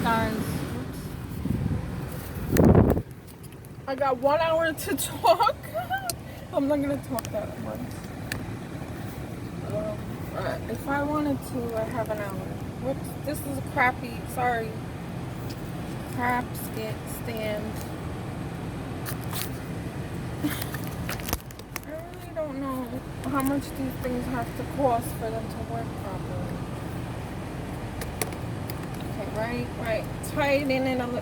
guys. I got 1 hour to talk. I'm not gonna talk that much. If I wanted to, I have an hour. Whoops, this is a crappy, sorry. Crap stand. I really don't know how much these things have to cost for them to work properly. Okay, right. Tighten it on the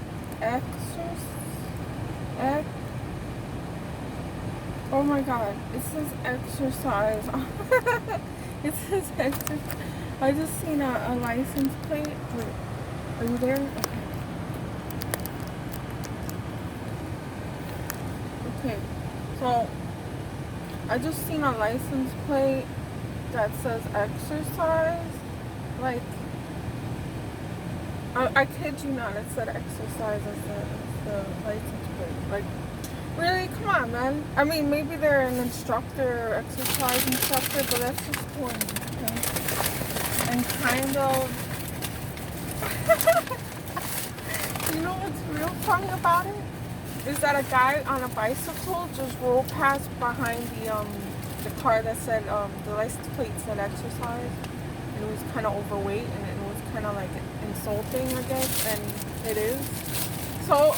oh my god, it says exercise. It says exercise. I just seen a license plate. Wait, are you there? Okay, so I just seen a license plate that says exercise. Like, I kid you not, it said exercise as the license plate. Like, really? Come on, man. I mean, maybe they're an instructor or exercise instructor, but that's just corny, okay? And kind of... You know what's real funny about it? Is that a guy on a bicycle just rolled past behind the car that said, the license plate said exercise. And it was kind of overweight, and it was kind of like insulting, I guess, and it is. So...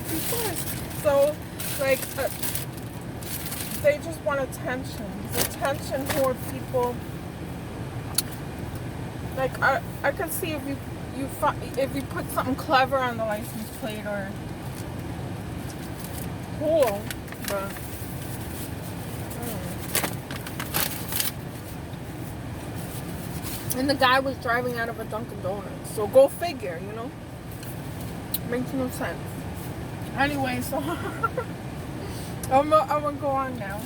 People are so, like, they just want attention. It's attention toward people. Like, I could see if you put something clever on the license plate or cool, but and the guy was driving out of a Dunkin' Donuts, so go figure, you know? Makes no sense. Anyway, so I'm gonna go on now.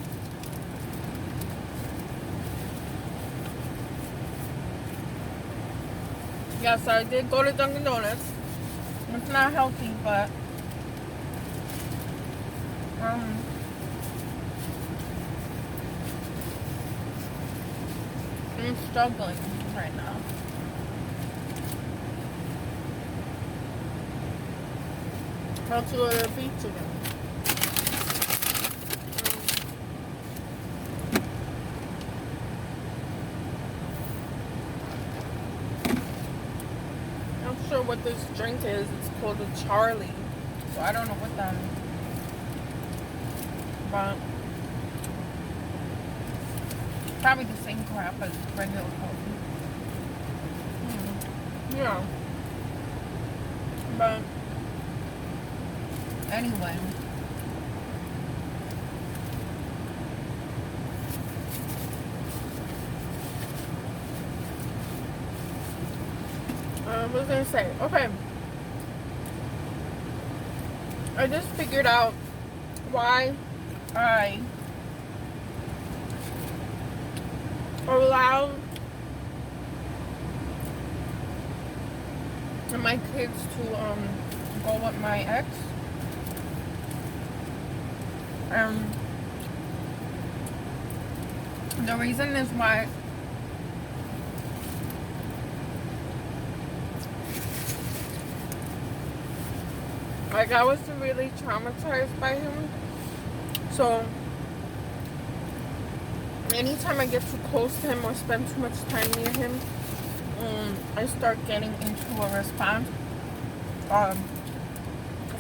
Yes, I did go to Dunkin' Donuts. It's not healthy, but I'm struggling right now. How to go to the beach again. Not sure what this drink is. It's called a Charlie. So I don't know what that is. But probably the same crap as regular coffee. Yeah. But anyway, what was I gonna say? Okay, I just figured out why I allow my kids to go with my ex. The reason is why like I was really traumatized by him, so anytime I get too close to him or spend too much time near him, I start getting into a response,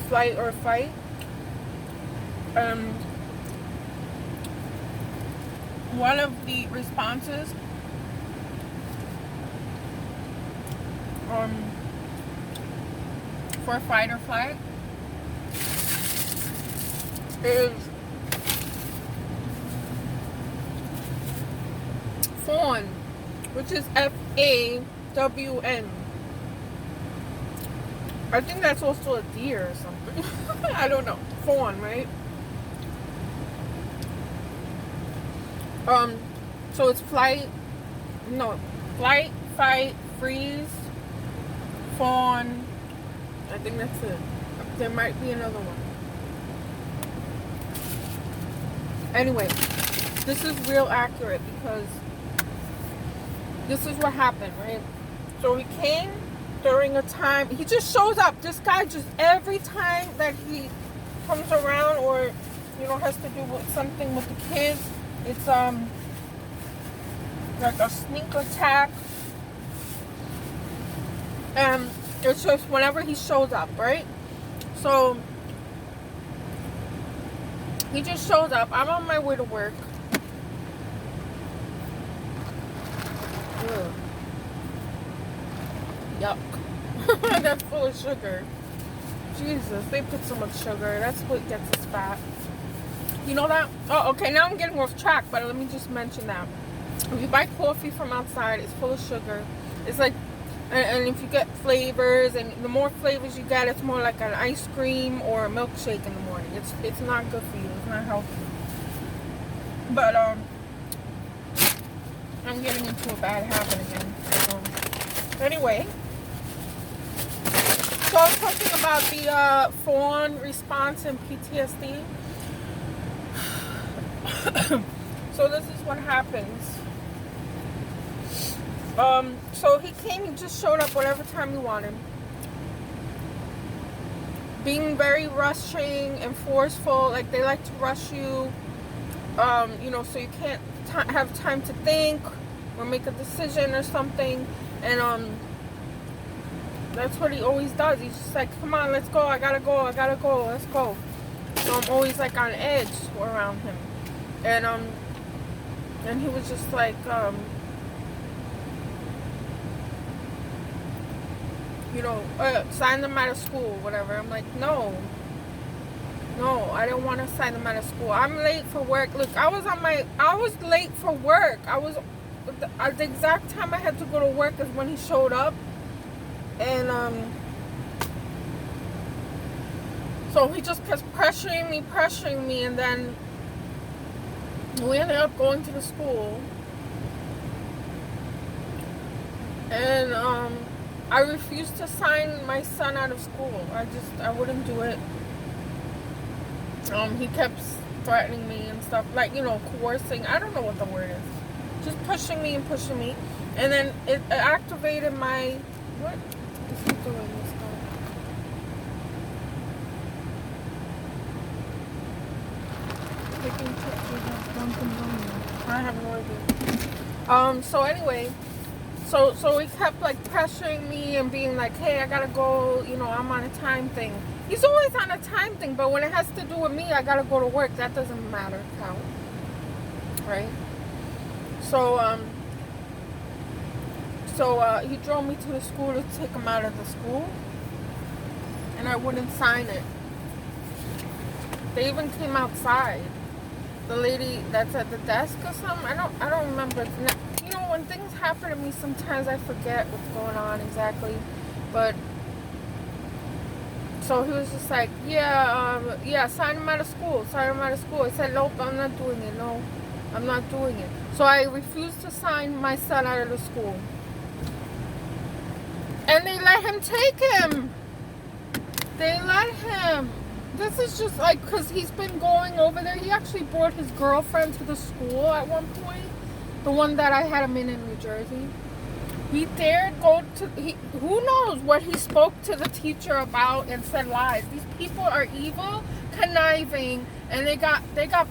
flight or fight. One of the responses for fight or flight is fawn, which is FAWN. I think that's also a deer or something. I don't know. Fawn, right? So it's flight, fight, freeze, fawn. I think that's it. There might be another one. Anyway, this is real accurate because this is what happened, right? So he came during a time, he just shows up. This guy just, every time that he comes around or, you know, has to do with something with the kids, it's like a sneak attack. And it's just whenever he shows up, right? So he just shows up. I'm on my way to work. Ugh. Yuck. That's full of sugar. Jesus, they put so much sugar. That's what gets us fat. You know that? Oh, okay, now I'm getting off track, but let me just mention that. If you buy coffee from outside, it's full of sugar. It's like, and if you get flavors, and the more flavors you get, it's more like an ice cream or a milkshake in the morning. It's not good for you. It's not healthy. But I'm getting into a bad habit again. Anyway, so I was talking about the fawn response in PTSD. So this is what happens. So he came and just showed up whatever time he wanted. Being very rushing and forceful, like they like to rush you, you know, so you can't have time to think or make a decision or something. And that's what he always does. He's just like, come on, let's go, I gotta go, let's go. So I'm always like on edge around him. And he was just like, you know, sign them out of school, whatever. I'm like, no, I don't want to sign them out of school. I'm late for work. Look, I was late for work. The exact time I had to go to work is when he showed up. And, so he just kept pressuring me, and then we ended up going to the school. And, I refused to sign my son out of school. I wouldn't do it. He kept threatening me and stuff, like, you know, coercing. I don't know what the word is. Just pushing me. And then it activated my, what is he doing this guy? Taking pictures of Dunkin' Donuts. I have no idea. So anyway, So he kept like pressuring me and being like, hey, I gotta go, you know, I'm on a time thing. He's always on a time thing, but when it has to do with me, I gotta go to work. That doesn't matter, count. Right? So he drove me to the school to take him out of the school, and I wouldn't sign it. They even came outside. The lady that's at the desk or something, I don't remember. You know, when things happen to me, sometimes I forget what's going on exactly. But so he was just like, yeah, sign him out of school. I said, nope, I'm not doing it. No, I'm not doing it. So I refused to sign my son out of the school. And they let him take him. This is just like, because he's been going over there. He actually brought his girlfriend to the school at one point. The one that I had him in New Jersey. He dared go to, who knows what he spoke to the teacher about and said lies. These people are evil, conniving, and they got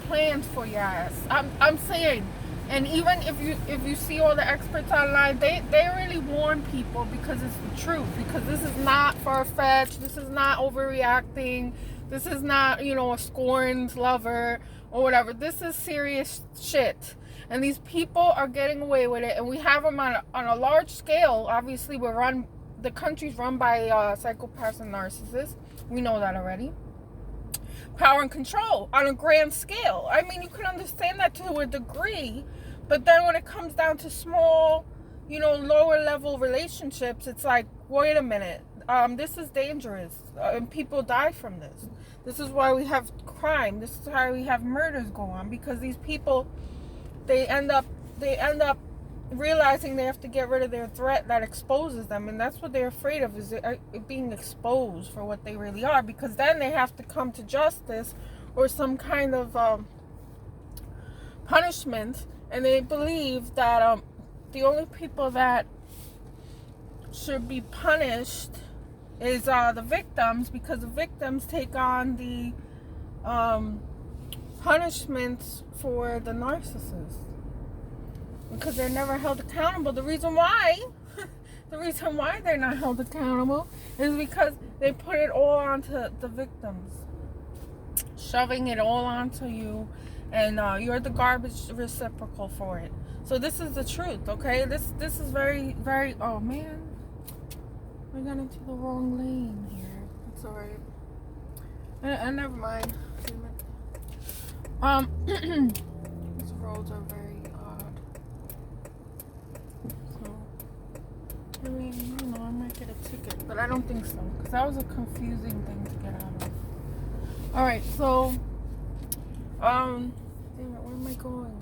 plans for your ass. I'm saying. And even if you see all the experts online, they really warn people because it's the truth. Because this is not far-fetched. This is not overreacting. This is not, you know, a scorned lover or whatever. This is serious shit. And these people are getting away with it. And we have them on a large scale. Obviously, the country's run by psychopaths and narcissists. We know that already. Power and control on a grand scale. I mean, you can understand that to a degree. But then when it comes down to small, you know, lower level relationships, it's like, wait a minute. This is dangerous. And people die from this. This is why we have crime. This is why we have murders go on. Because these people, they end up realizing they have to get rid of their threat that exposes them. And that's what they're afraid of, is being exposed for what they really are. Because then they have to come to justice or some kind of punishment. And they believe that the only people that should be punished is the victims, because the victims take on the punishments for the narcissist, because they're never held accountable. The reason why they're not held accountable is because they put it all onto the victims, shoving it all onto you, and you're the garbage reciprocal for it. So this is the truth, okay? This is very, very, oh man, we got into the wrong lane here. It's alright. Never mind. These roads are very odd. So, I mean, you know, I might get a ticket, but I don't think so, because that was a confusing thing to get out of. Alright, so, damn it, where am I going?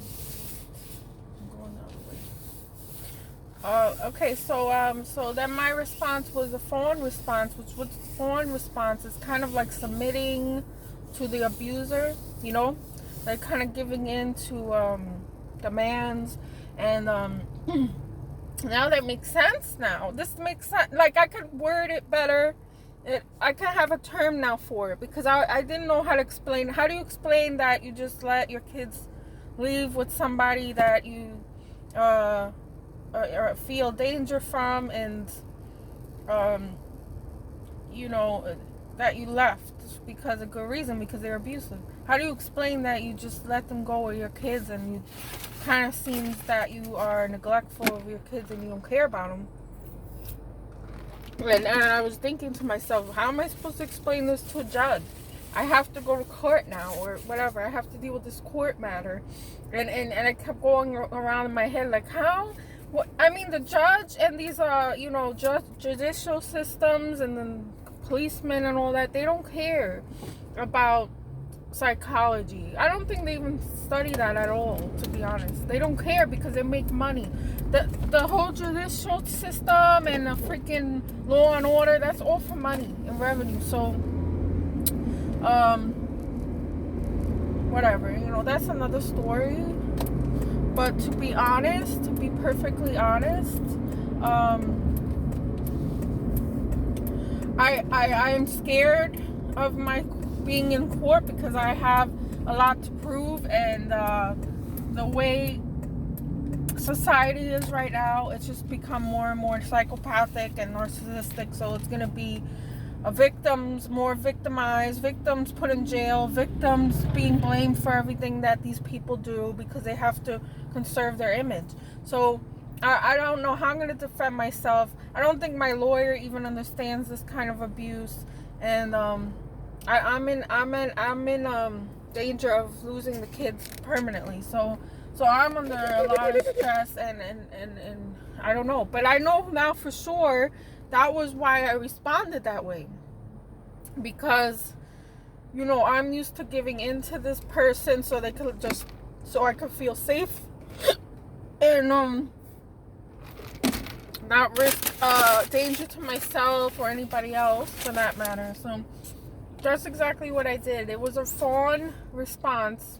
Okay, so then my response was a fawn response, which was fawn response is kind of like submitting to the abuser, you know, like kind of giving in to demands, and now that makes sense. Now this makes sense. Like I could word it better. I can have a term now for it, because I didn't know how to explain. How do you explain that you just let your kids leave with somebody that you or feel danger from, and you know, that you left because of good reason, because they're abusive? How do you explain that you just let them go with your kids, and you kind of seems that you are neglectful of your kids and you don't care about them? And I was thinking to myself, how am I supposed to explain this to a judge? I have to go to court now, or whatever. I have to deal with this court matter, and I kept going around in my head like, how? What, I mean, the judge and these, you know, judicial systems and the policemen and all that, they don't care about psychology. I don't think they even study that at all, to be honest. They don't care because they make money. The whole judicial system and the freaking law and order, that's all for money and revenue. So, whatever, you know, that's another story. But to be honest, to be perfectly honest, I am scared of my being in court, because I have a lot to prove, and the way society is right now, it's just become more and more psychopathic and narcissistic. So it's going to be victims more victimized, victims put in jail, victims being blamed for everything that these people do because they have to conserve their image. So I don't know how I'm going to defend myself. I don't think my lawyer even understands this kind of abuse, and I'm in danger of losing the kids permanently. So I'm under a lot of stress, and I don't know, but I know now for sure that was why I responded that way, because, you know, I'm used to giving in to this person so they could just, so I could feel safe, and not risk danger to myself or anybody else for that matter. So that's exactly what I did. It was a fawn response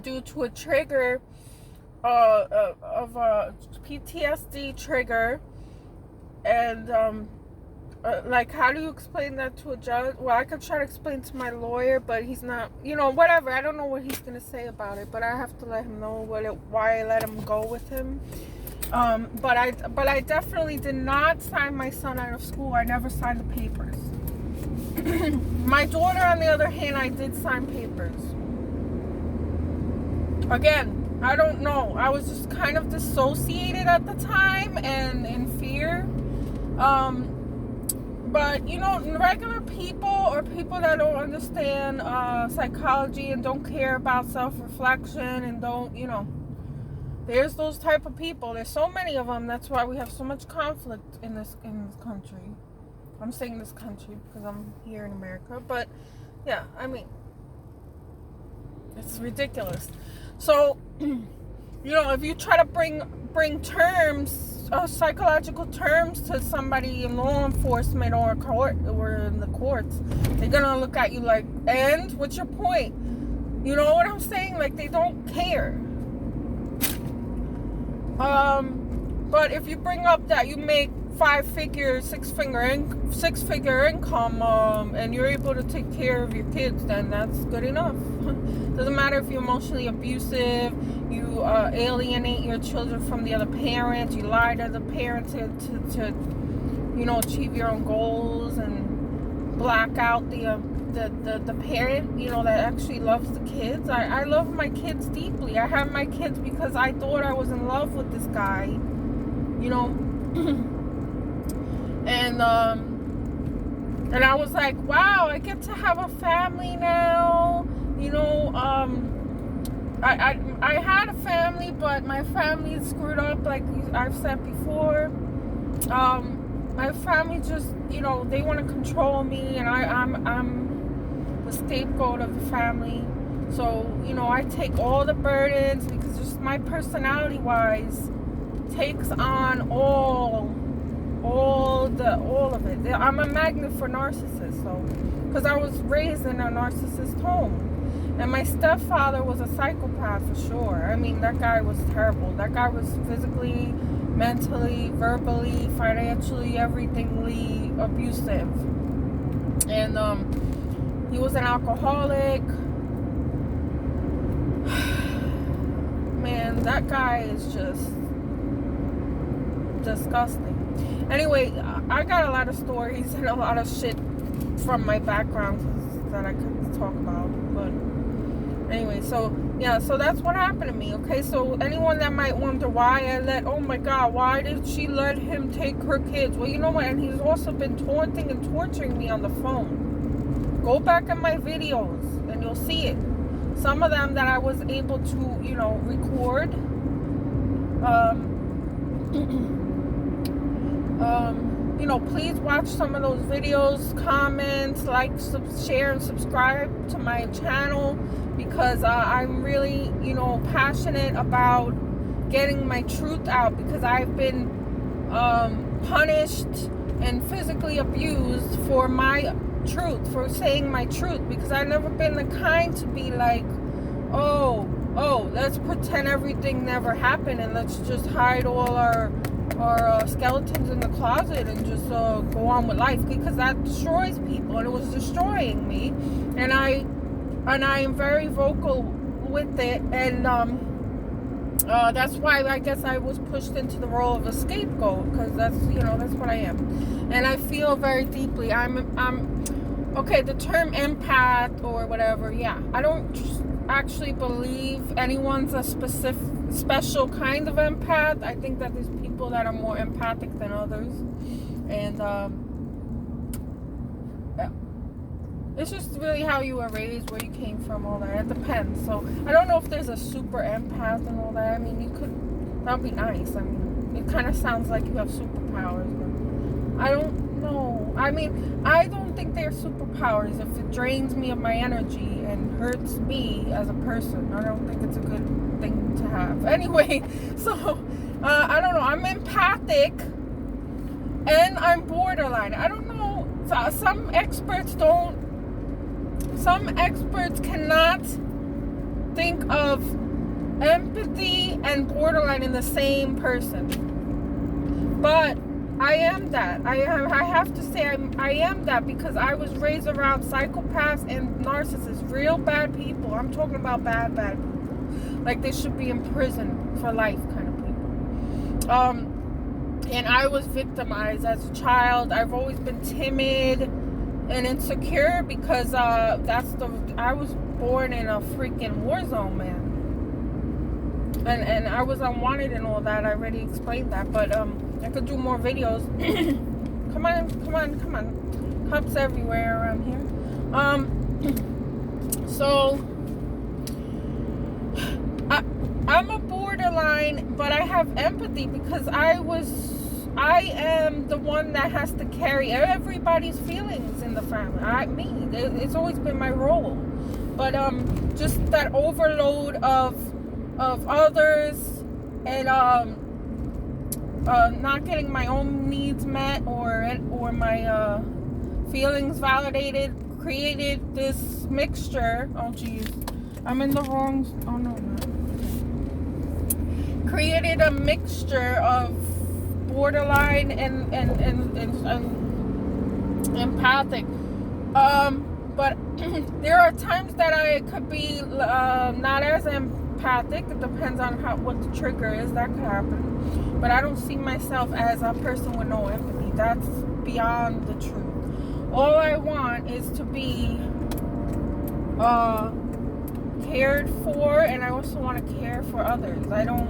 due to a trigger of a PTSD trigger. And like, how do you explain that to a judge? Well, I could try to explain to my lawyer, but he's not, you know, whatever. I don't know what he's gonna say about it, but I have to let him know why I let him go with him. But I definitely did not sign my son out of school. I never signed the papers. My daughter, on the other hand, I did sign papers. Again, I don't know. I was just kind of dissociated at the time and in fear. But, you know, regular people, or people that don't understand psychology and don't care about self-reflection and don't, you know, there's those type of people. There's so many of them. That's why we have so much conflict in this country. I'm saying this country because I'm here in America. But, yeah, I mean, it's ridiculous. So, you know, if you try to bring terms, psychological terms to somebody in law enforcement or court or in the courts, they're gonna look at you like, and what's your point? You know what I'm saying? Like, they don't care. But if you bring up that you make six-figure income, and you're able to take care of your kids, then that's good enough. Doesn't matter if you're emotionally abusive, you alienate your children from the other parent, you lie to the parent to achieve your own goals, and black out the parent, that actually loves the kids. I love my kids deeply. I have my kids because I thought I was in love with this guy, and I was like, wow, I get to have a family now. I had a family, but my family is screwed up, like I've said before. My family just, they want to control me, and I'm the scapegoat of the family. So, I take all the burdens because just my personality-wise takes on all of it. I'm a magnet for narcissists, so because I was raised in a narcissist home. And my stepfather was a psychopath for sure. I mean, that guy was terrible. That guy was physically, mentally, verbally, financially, everythingly abusive. And he was an alcoholic. Man, that guy is just disgusting. Anyway, I got a lot of stories and a lot of shit from my background that I could talk about, but anyway, so that's what happened to me. Okay, so anyone that might wonder why oh my god, why did she let him take her kids? Well, you know what, and he's also been taunting and torturing me on the phone. Go back in my videos and you'll see it. Some of them that I was able to, record. Please watch some of those videos, comment, like, share, and subscribe to my channel, because I'm really, passionate about getting my truth out, because I've been punished and physically abused for my truth, for saying my truth, because I've never been the kind to be like, oh, let's pretend everything never happened and let's just hide all our skeletons in the closet and just go on with life, because that destroys people, and it was destroying me, and I am very vocal with it, and that's why I guess I was pushed into the role of a scapegoat, because that's what I am, and I feel very deeply. I'm okay. The term empath or whatever, I don't actually believe anyone's a special kind of empath. I think that there's people that are more empathic than others, and it's just really how you were raised, where you came from, all that. It depends. So I don't know if there's a super empath and all that. I mean, that'd be nice. I mean, it kind of sounds like you have superpowers, but I don't know. I mean, I don't think they're superpowers. If it drains me of my energy and hurts me as a person, I don't think it's a good thing to have. Anyway, so I don't know. I'm empathic and I'm borderline. I don't know. Some experts cannot think of empathy and borderline in the same person. But I am that. I have to say I am that, because I was raised around psychopaths and narcissists, real bad people. I'm talking about bad people. Like they should be in prison for life kind of people. And I was victimized as a child. I've always been timid and insecure, because I was born in a freaking war zone, man. And I was unwanted and all that. I already explained that, but I could do more videos. Come on. Cops everywhere around here. So I'm a borderline, but I have empathy, because I am the one that has to carry everybody's feelings in the family. It's always been my role. But just that overload of others, and not getting my own needs met or my feelings validated, created this mixture. Oh geez, I'm in the wrong. Oh no, I'm not. Created a mixture of borderline and empathic. But there are times that I could be not as empathic. It depends on what the trigger is. That could happen. But I don't see myself as a person with no empathy. That's beyond the truth. All I want is to be cared for, and I also want to care for others. I don't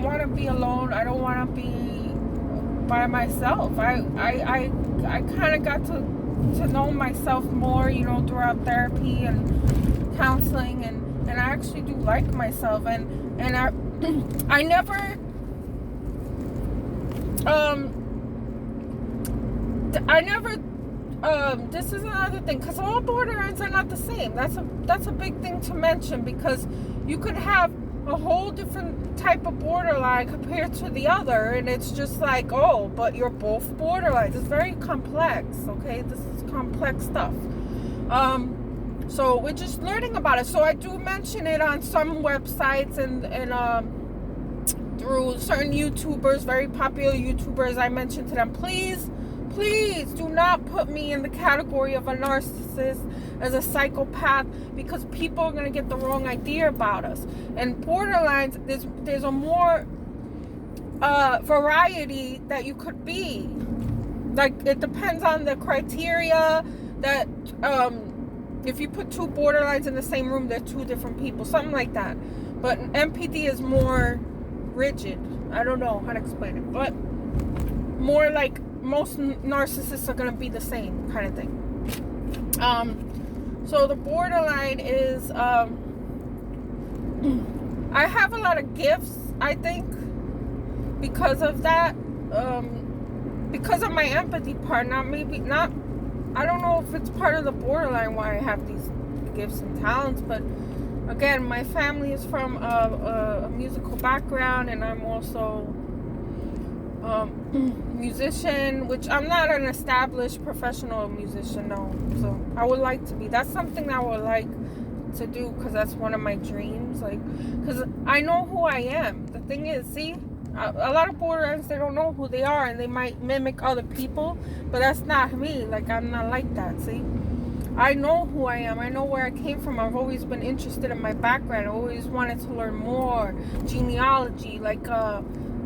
want to be alone. I don't want to be by myself. I kind of got to know myself more, throughout therapy and counseling, and I actually do like myself, and I never this is another thing, because all borderlines are not the same. That's a big thing to mention, because you could have a whole different type of borderline compared to the other, and it's just like, oh, but you're both borderlines. It's very complex, okay? This is complex stuff. So we're just learning about it. So I do mention it on some websites and through certain YouTubers, very popular YouTubers. I mention to them, please do not put me in the category of a narcissist, as a psychopath, because people are going to get the wrong idea about us. And borderlines, there's a more variety that you could be. Like, it depends on the criteria that if you put two borderlines in the same room, they're two different people, something like that. But MPD is more rigid. I don't know how to explain it, but more like most narcissists are going to be the same kind of thing. So the borderline is I have a lot of gifts, I think, because of that, because of my empathy part. I don't know if it's part of the borderline why I have these gifts and talents, but again, my family is from a musical background, and I'm also musician, which I'm not an established professional musician, no. So I would like to be. That's something I would like to do, because that's one of my dreams. Like, because I know who I am. The thing is, see, a lot of borderlines, they don't know who they are, and they might mimic other people, but that's not me. Like, I'm not like that. See, I know who I am. I know where I came from. I've always been interested in my background. I always wanted to learn more genealogy, like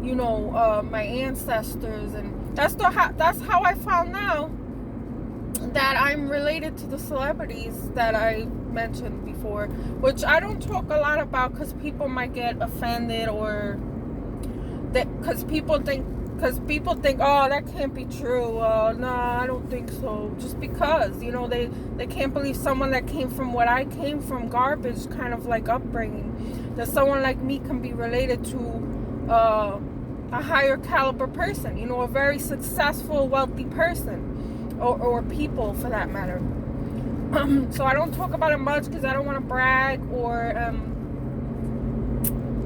my ancestors, and that's how I found out that I'm related to the celebrities that I mentioned before, which I don't talk a lot about, because people might get offended, or because people think, oh, that can't be true. No, I don't think so. Just because, they can't believe someone that came from what I came from, garbage kind of like upbringing, that someone like me can be related to a higher caliber person, a very successful, wealthy person, or people for that matter. So I don't talk about it much, because I don't want to brag or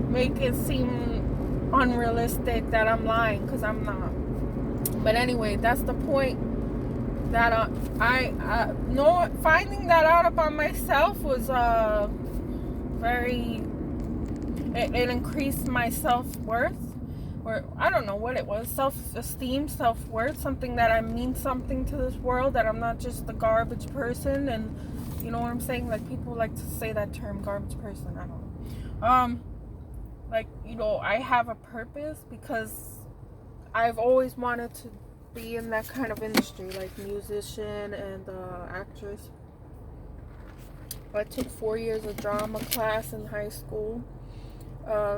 make it seem unrealistic that I'm lying, because I'm not. But anyway, that's the point. That finding that out about myself was it increased my self-worth, or I don't know what it was, self-esteem, self-worth, something that I mean something to this world, that I'm not just a garbage person. And you know what I'm saying, like, people like to say that term, garbage person. I don't know. I have a purpose, because I've always wanted to be in that kind of industry, like musician and actress. I took 4 years of drama class in high school.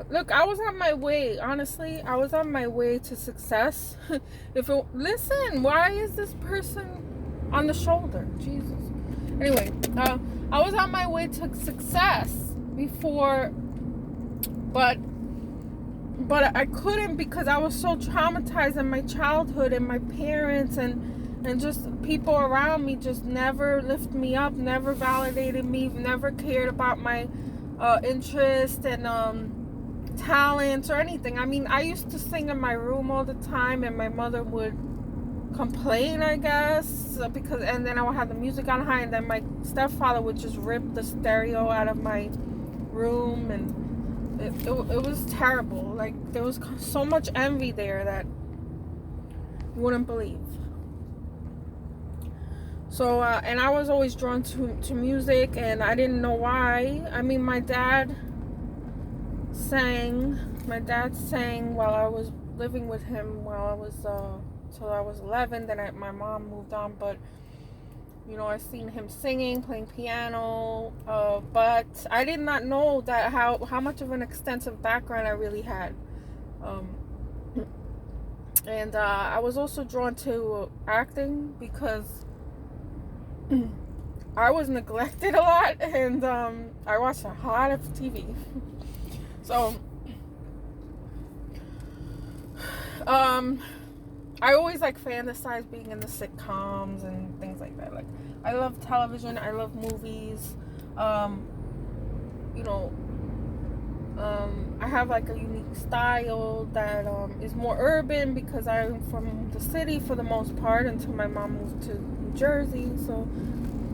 Look, I was on my way, honestly, I was on my way to success. Listen, why is this person on the shoulder? Jesus. Anyway, I was on my way to success before, but I couldn't, because I was so traumatized in my childhood, and my parents and just people around me just never lifted me up, never validated me, never cared about my interest and talents or anything. I mean, I used to sing in my room all the time, and my mother would complain, I guess, and then I would have the music on high, and then my stepfather would just rip the stereo out of my room, and it was terrible. Like, there was so much envy there that you wouldn't believe. So, and I was always drawn to music, and I didn't know why. I mean, my dad sang while I was living with him while I was, till I was 11. Then my mom moved on, but, you know, I seen him singing, playing piano, but I did not know that how much of an extensive background I really had. And I was also drawn to acting because I was neglected a lot, and I watched a lot of TV. So I always like fantasize being in the sitcoms and things like that. Like, I love television, I love movies. You know, I have like a unique style that is more urban because I'm from the city for the most part until my mom moved to New Jersey. So,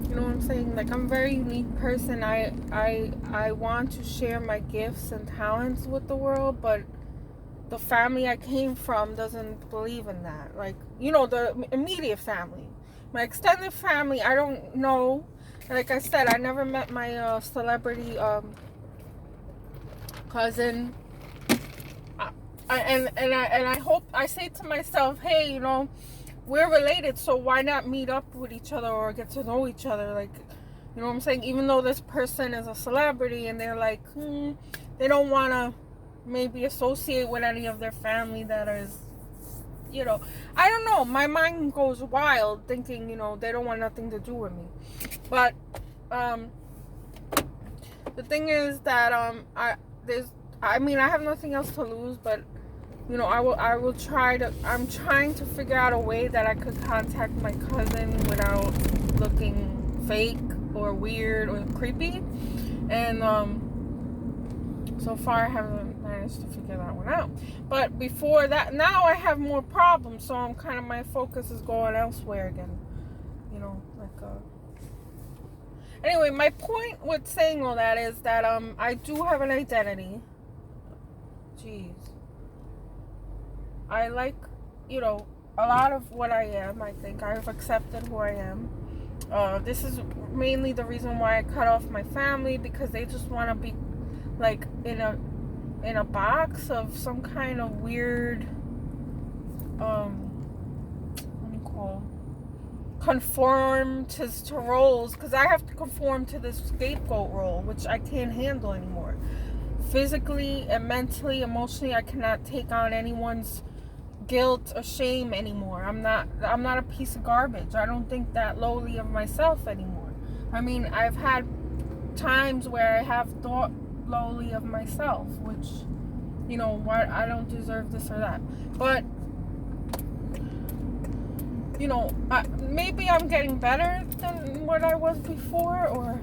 you know what I'm saying? Like, I'm a very unique person. I want to share my gifts and talents with the world, but the family I came from doesn't believe in that. Like, you know, the immediate family. My extended family, I don't know. Like I said, I never met my celebrity cousin. And I hope, I say to myself, hey, you know, we're related, so why not meet up with each other or get to know each other? Like, you know what I'm saying? Even though this person is a celebrity and they're like, they don't want to maybe associate with any of their family that is, you know, I don't know. My mind goes wild thinking, you know, they don't want nothing to do with me. But the thing is that I have nothing else to lose, but, you know, I will try to, I'm trying to figure out a way that I could contact my cousin without looking fake or weird or creepy. And so far I haven't managed to figure that one out. But before that, now I have more problems, so I'm kind of, my focus is going elsewhere again. You know, like anyway, my point with saying all that is that I do have an identity. Jeez. I like, you know, a lot of what I am. I think I've accepted who I am. This is mainly the reason why I cut off my family, because they just want to be like in a box of some kind of weird what do you call, conform to roles, because I have to conform to this scapegoat role, which I can't handle anymore. Physically and mentally, emotionally, I cannot take on anyone's guilt or shame anymore. I'm not a piece of garbage. I don't think that lowly of myself anymore. I mean, I've had times where I have thought lowly of myself, which, you know, why I don't deserve this or that. But, you know, maybe I'm getting better than what I was before, or,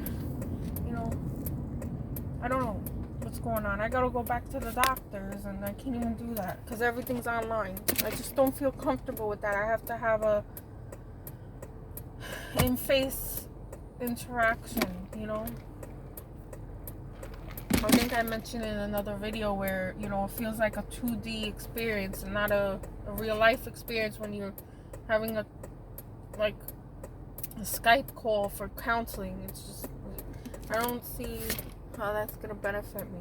you know, I don't know what's going on. I gotta go back to the doctors, and I can't even do that because everything's online. I just don't feel comfortable with that. I have to have a in-face interaction, you know. I think I mentioned in another video where, you know, it feels like a 2D experience and not a real life experience when you're having a Skype call for counseling. It's just, I don't see how that's gonna benefit me.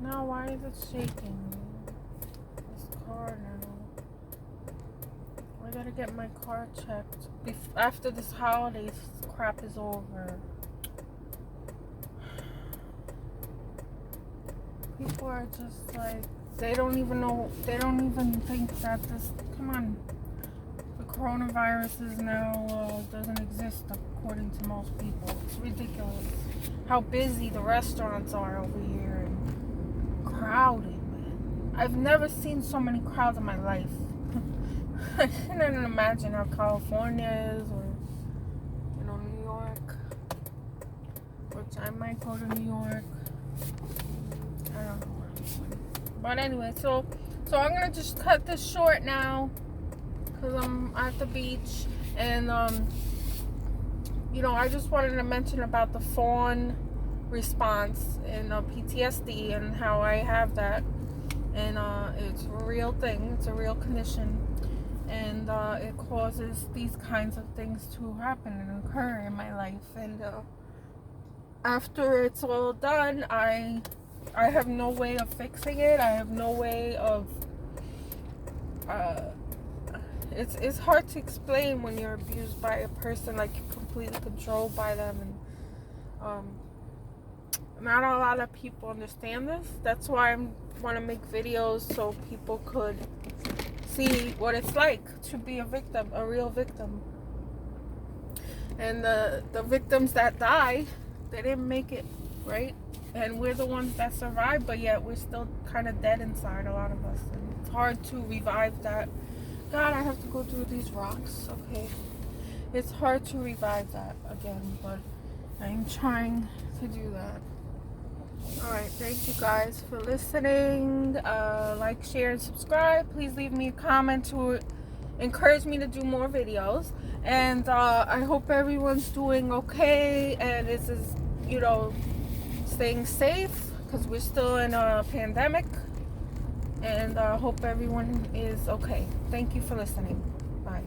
Now why is it shaking? This car now. I gotta get my car checked after this holiday crap is over. People are just like, they don't even think that this, come on, the coronavirus is now doesn't exist according to most people. It's ridiculous how busy the restaurants are over here and crowded, man. I've never seen so many crowds in my life. I can't even imagine how California is, or, you know, New York, which I might go to New York. I don't know. But anyway, so I'm gonna just cut this short now because I'm at the beach, and I just wanted to mention about the fawn response and PTSD and how I have that. And it's a real thing. It's a real condition. And it causes these kinds of things to happen and occur in my life. And after it's all done, I have no way of fixing it. I have no way of... It's hard to explain when you're abused by a person, like you're completely controlled by them. And not a lot of people understand this. That's why I want to make videos so people could see what it's like to be a victim, a real victim. And the victims that die, they didn't make it, right? And we're the ones that survived, but yet we're still kind of dead inside, a lot of us. And it's hard to revive that. God, I have to go through these rocks. Okay. It's hard to revive that again, but I'm trying to do that. Alright, thank you guys for listening. Like, share, and subscribe. Please leave me a comment to encourage me to do more videos. And I hope everyone's doing okay and is staying safe, because we're still in a pandemic. And I hope everyone is okay. Thank you for listening. Bye.